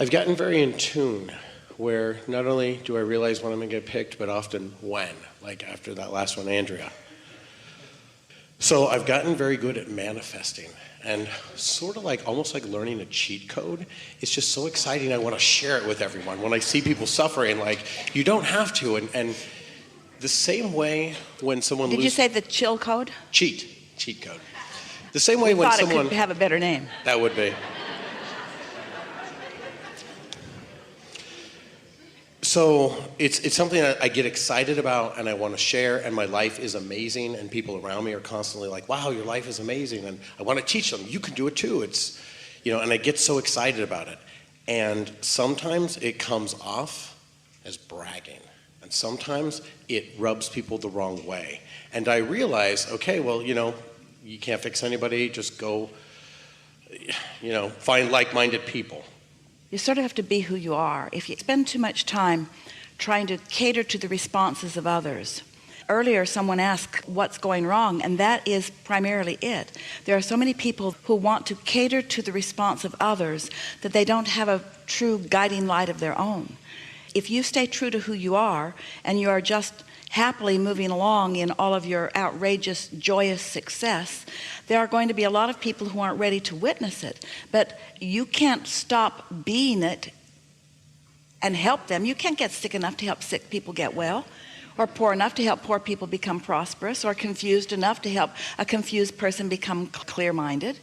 I've gotten very in tune where not only do I realize when I'm going to get picked, but often when, like after that last one, Andrea. So I've gotten very good at manifesting and sort of like almost like learning a cheat code. It's just so exciting. I want to share it with everyone. When I see people suffering, like, you don't have to. And the same way when someone Did you say the chill code? Cheat code. The same way when someone... It could have a better name. That would be. So it's something that I get excited about and I want to share, and my life is amazing, and people around me are constantly like, wow, your life is amazing, and I want to teach them, you can do it too. It's, and I get so excited about it. And sometimes it comes off as bragging, and sometimes it rubs people the wrong way. And I realize, okay, well, you can't fix anybody, just go, find like-minded people. You sort of have to be who you are. If you spend too much time trying to cater to the responses of others. Earlier, someone asked what's going wrong, and that is primarily it. There are so many people who want to cater to the response of others that they don't have a true guiding light of their own. If you stay true to who you are, and you are just happily moving along in all of your outrageous, joyous success, there are going to be a lot of people who aren't ready to witness it. But you can't stop being it and help them. You can't get sick enough to help sick people get well, or poor enough to help poor people become prosperous, or confused enough to help a confused person become clear-minded.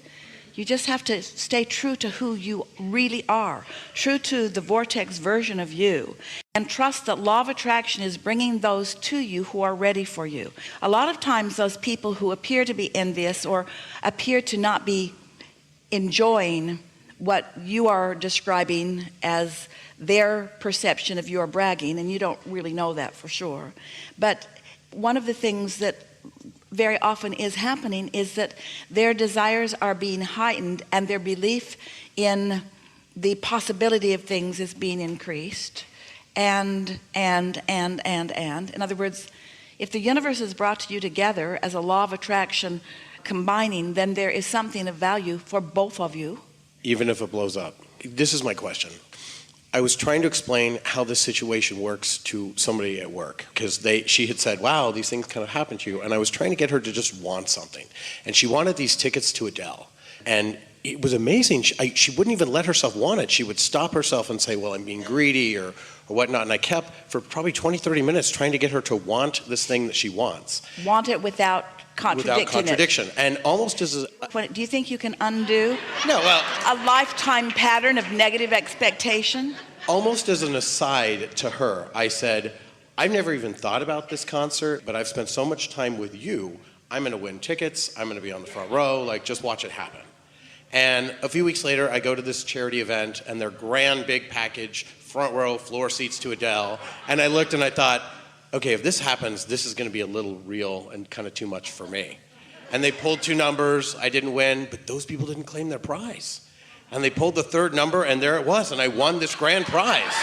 You just have to stay true to who you really are, true to the vortex version of you, and trust that law of attraction is bringing those to you who are ready for you. A lot of times those people who appear to be envious or appear to not be enjoying what you are describing as their perception of your bragging, and you don't really know that for sure. But one of the things that very often is happening is that their desires are being heightened, and their belief in the possibility of things is being increased. And. In other words, if the universe is brought to you together as a law of attraction combining, then there is something of value for both of you. Even if it blows up. This is my question. I was trying to explain how this situation works to somebody at work, because she had said, wow, these things kind of happen to you. And I was trying to get her to just want something. And she wanted these tickets to Adele. And it was amazing. She wouldn't even let herself want it. She would stop herself and say, well, I'm being greedy or whatnot. And I kept, for probably 20, 30 minutes, trying to get her to want this thing that she wants. Want it without contradiction. And almost as a... Do you think you can undo a lifetime pattern of negative expectation? Almost as an aside to her, I said, I've never even thought about this concert, but I've spent so much time with you, I'm going to win tickets, I'm going to be on the front row, like, just watch it happen. And a few weeks later, I go to this charity event, and their grand big package, front row, floor seats to Adele, and I looked and I thought, okay, if this happens, this is going to be a little real and kind of too much for me. And they pulled 2 numbers, I didn't win, but those people didn't claim their prize. And they pulled the 3rd number, and there it was, and I won this grand prize.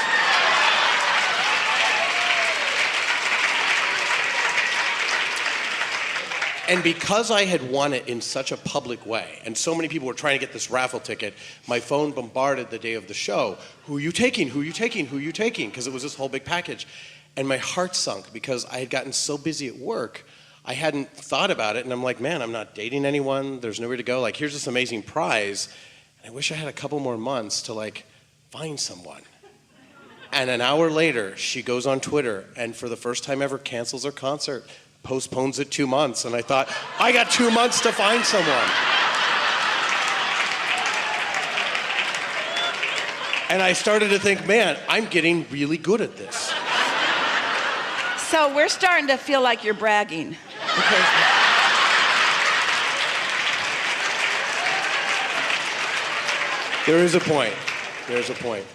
And because I had won it in such a public way, and so many people were trying to get this raffle ticket, my phone bombarded the day of the show. Who are you taking? Who are you taking? Who are you taking? Because it was this whole big package. And my heart sunk because I had gotten so busy at work, I hadn't thought about it. And I'm like, man, I'm not dating anyone. There's nowhere to go. Like, here's this amazing prize. And I wish I had a couple more months to, like, find someone. And an hour later, she goes on Twitter and for the first time ever cancels her concert, postpones it 2 months. And I thought, I got 2 months to find someone. And I started to think, man, I'm getting really good at this. So we're starting to feel like you're bragging. There is a point. There's a point.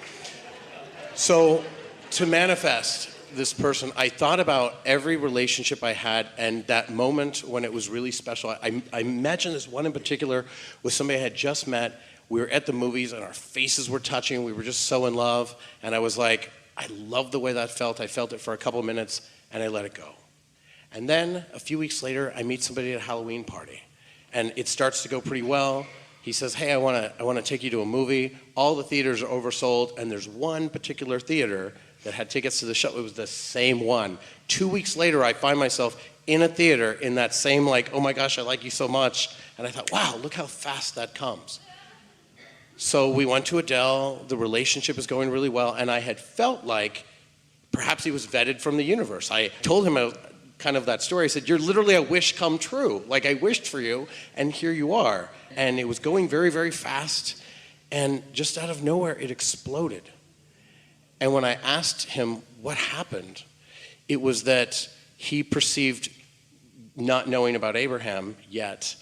So to manifest this person, I thought about every relationship I had and that moment when it was really special. I imagine this one in particular with somebody I had just met. We were at the movies and our faces were touching. We were just so in love. And I was like, I love the way that felt. I felt it for a couple of minutes and I let it go. And then a few weeks later, I meet somebody at a Halloween party. And it starts to go pretty well. He says, hey, I want to take you to a movie. All the theaters are oversold, and there's one particular theater that had tickets to the show. It was the same one. 2 weeks later, I find myself in a theater in that same, like, oh my gosh, I like you so much. And I thought, wow, look how fast that comes. So we went to Adele. The relationship was going really well, and I had felt like perhaps he was vetted from the universe. I told him kind of that story. I said, you're literally a wish come true. Like, I wished for you, and here you are. And it was going very, very fast, and just out of nowhere, it exploded. And when I asked him what happened, it was that he perceived, not knowing about Abraham yet,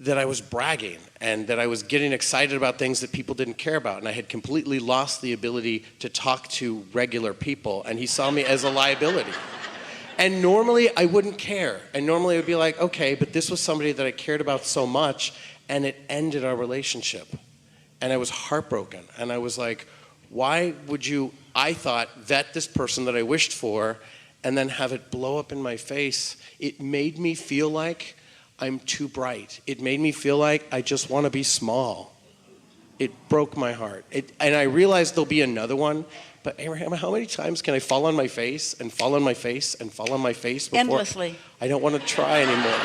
that I was bragging and that I was getting excited about things that people didn't care about. And I had completely lost the ability to talk to regular people, and he saw me as a liability. And normally I wouldn't care. And normally it would be like, okay, but this was somebody that I cared about so much, and it ended our relationship. And I was heartbroken. And I was like, why would you, I thought, vet this person that I wished for and then have it blow up in my face? It made me feel like I'm too bright. It made me feel like I just want to be small. It broke my heart. And I realized there'll be another one. But Abraham, how many times can I fall on my face and fall on my face and fall on my face before? Endlessly. I don't want to try anymore.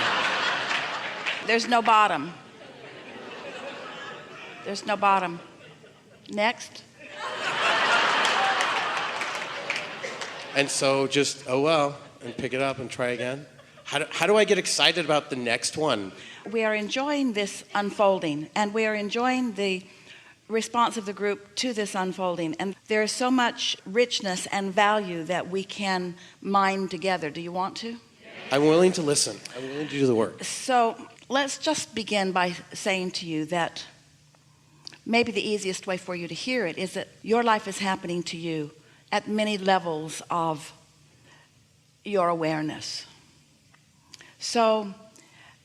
There's no bottom. There's no bottom. Next. And so just, oh well, and pick it up and try again. How do I get excited about the next one? We are enjoying this unfolding, and we are enjoying the response of the group to this unfolding. And there is so much richness and value that we can mine together. Do you want to? I'm willing to listen. I'm willing to do the work. So let's just begin by saying to you that maybe the easiest way for you to hear it is that your life is happening to you at many levels of your awareness. So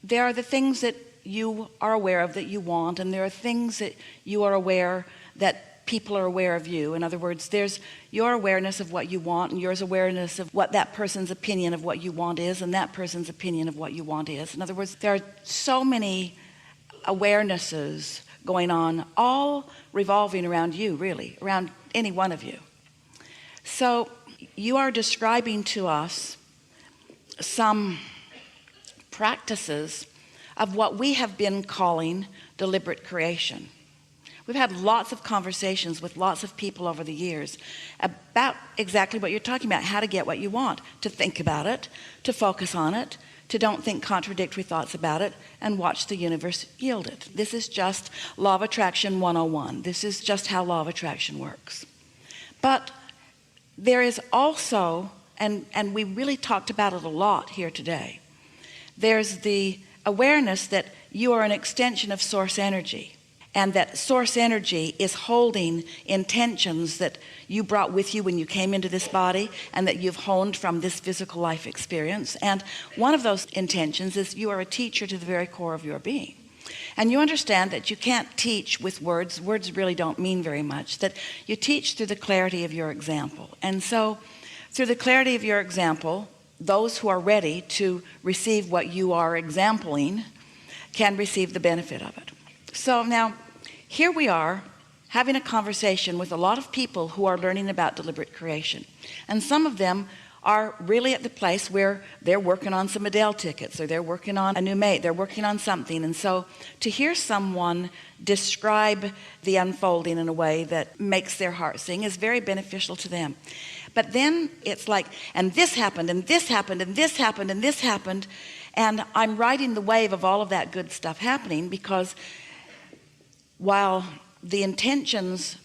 there are the things that you are aware of that you want, and there are things that you are aware that people are aware of you. In other words, there's your awareness of what you want, and yours awareness of what that person's opinion of what you want is, and that person's opinion of what you want is. In other words, there are so many awarenesses going on, all revolving around you, really, around any one of you. So you are describing to us some practices of what we have been calling deliberate creation. We've had lots of conversations with lots of people over the years about exactly what you're talking about, how to get what you want, to think about it, to focus on it, to don't think contradictory thoughts about it, and watch the universe yield it. This is just Law of Attraction 101. This is just how Law of Attraction works. But there is also, and we really talked about it a lot here today, there's the awareness that you are an extension of source energy, and that source energy is holding intentions that you brought with you when you came into this body and that you've honed from this physical life experience. And one of those intentions is you are a teacher to the very core of your being. And you understand that you can't teach with words. Words really don't mean very much. That you teach through the clarity of your example. And so through the clarity of your example, those who are ready to receive what you are exampling can receive the benefit of it. So now, here we are having a conversation with a lot of people who are learning about deliberate creation. And some of them are really at the place where they're working on some Adele tickets, or they're working on a new mate, they're working on something. And so to hear someone describe the unfolding in a way that makes their heart sing is very beneficial to them. But then it's like, and this happened, and this happened, and this happened, and this happened. And I'm riding the wave of all of that good stuff happening, because while the intentions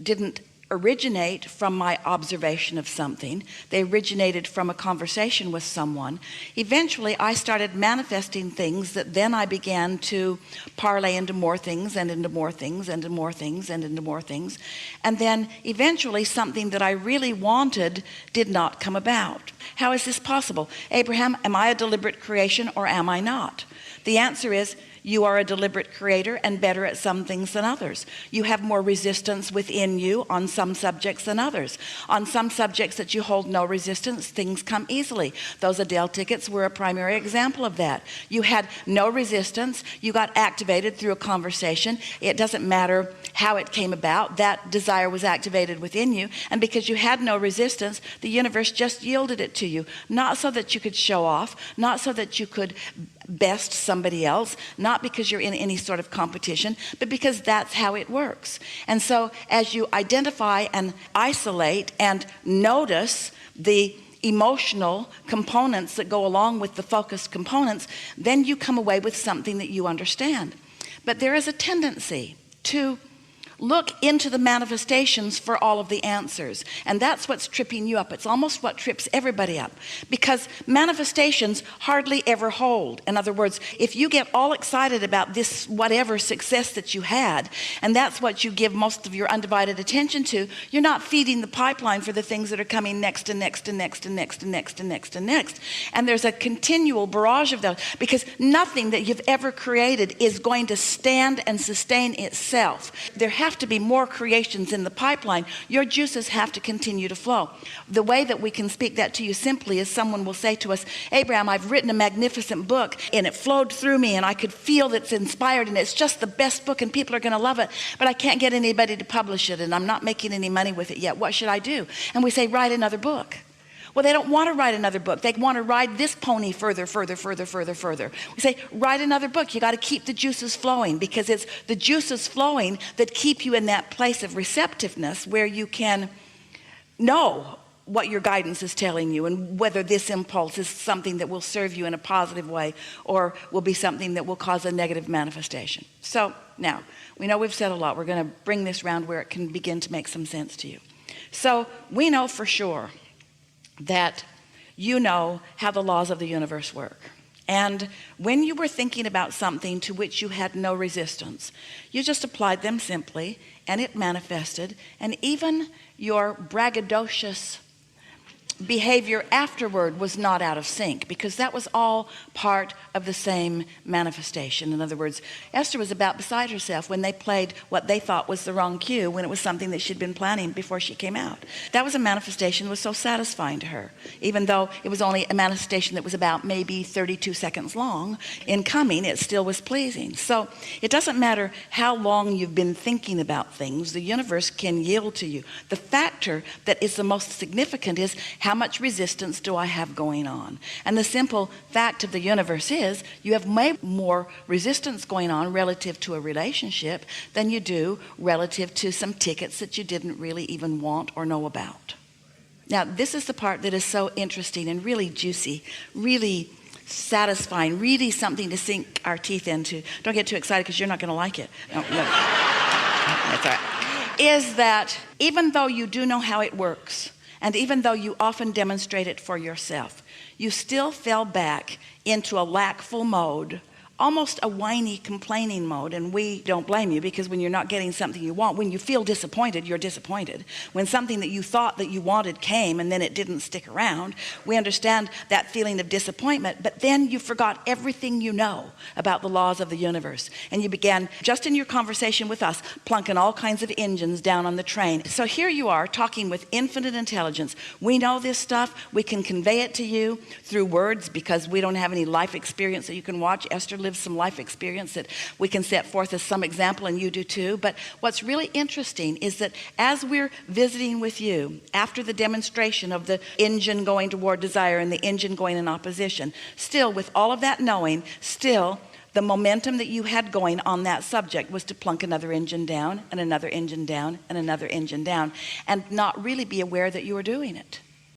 didn't originate from my observation of something, they originated from a conversation with someone. Eventually I started manifesting things that then I began to parlay into more things and into more things and into more things and into more things. And then eventually something that I really wanted did not come about. How is this possible? Abraham, am I a deliberate creation or am I not? The answer is you are a deliberate creator and better at some things than others. You have more resistance within you on some subjects than others. On some subjects that you hold no resistance, things come easily. Those Adele tickets were a primary example of that. You had no resistance. You got activated through a conversation. It doesn't matter how it came about. That desire was activated within you. And because you had no resistance, the universe just yielded it to you. Not so that you could show off, not so that you could best somebody else, not because you're in any sort of competition, but because that's how it works. And so as you identify and isolate and notice the emotional components that go along with the focused components, then you come away with something that you understand. But there is a tendency to look into the manifestations for all of the answers. And that's what's tripping you up. It's almost what trips everybody up, because manifestations hardly ever hold. In other words, if you get all excited about this whatever success that you had, and that's what you give most of your undivided attention to, you're not feeding the pipeline for the things that are coming next and next and next and next and next and next and next. And there's a continual barrage of those, because nothing that you've ever created is going to stand and sustain itself. There have to be more creations in the pipeline. Your juices have to continue to flow. The way that we can speak that to you simply is someone will say to us, Abraham, I've written a magnificent book and it flowed through me and I could feel that it's inspired and it's just the best book and people are going to love it, but I can't get anybody to publish it and I'm not making any money with it yet. What should I do? And we say, write another book. Well, they don't want to write another book. They want to ride this pony further. We say, write another book. You got to keep the juices flowing, because it's the juices flowing that keep you in that place of receptiveness where you can know what your guidance is telling you and whether this impulse is something that will serve you in a positive way or will be something that will cause a negative manifestation. So now, we know we've said a lot. We're going to bring this round where it can begin to make some sense to you. So we know for sure that you know how the laws of the universe work. And when you were thinking about something to which you had no resistance, you just applied them simply and it manifested. And even your braggadocious behavior afterward was not out of sync, because that was all part of the same manifestation. In other words, Esther was about beside herself when they played what they thought was the wrong cue, when it was something that she'd been planning before she came out. That was a manifestation that was so satisfying to her, even though it was only a manifestation that was about maybe 32 seconds long in coming. It still was pleasing. So it doesn't matter how long you've been thinking about things, the universe can yield to you. The factor that is the most significant is, how much resistance do I have going on? And the simple fact of the universe is, you have way more resistance going on relative to a relationship than you do relative to some tickets that you didn't really even want or know about. Now, this is the part that is so interesting and really juicy, really satisfying, really something to sink our teeth into. Don't get too excited, because you're not going to like it. No. That's all right. Is that even though you do know how it works, and even though you often demonstrate it for yourself, you still fell back into a lackful mode, almost a whiny, complaining mode. And we don't blame you, because when you're not getting something you want, when you feel disappointed, you're disappointed. When something that you thought that you wanted came and then it didn't stick around, we understand that feeling of disappointment. But then you forgot everything you know about the laws of the universe, and you began, just in your conversation with us, plunking all kinds of engines down on the train. So here you are talking with infinite intelligence. We know this stuff. We can convey it to you through words, because we don't have any life experience that you can watch. Esther lives some life experience that we can set forth as some example, and you do too. But what's really interesting is that as we're visiting with you after the demonstration of the engine going toward desire and the engine going in opposition, still with all of that knowing, still the momentum that you had going on that subject was to plunk another engine down and another engine down and another engine down, and not really be aware that you were doing it.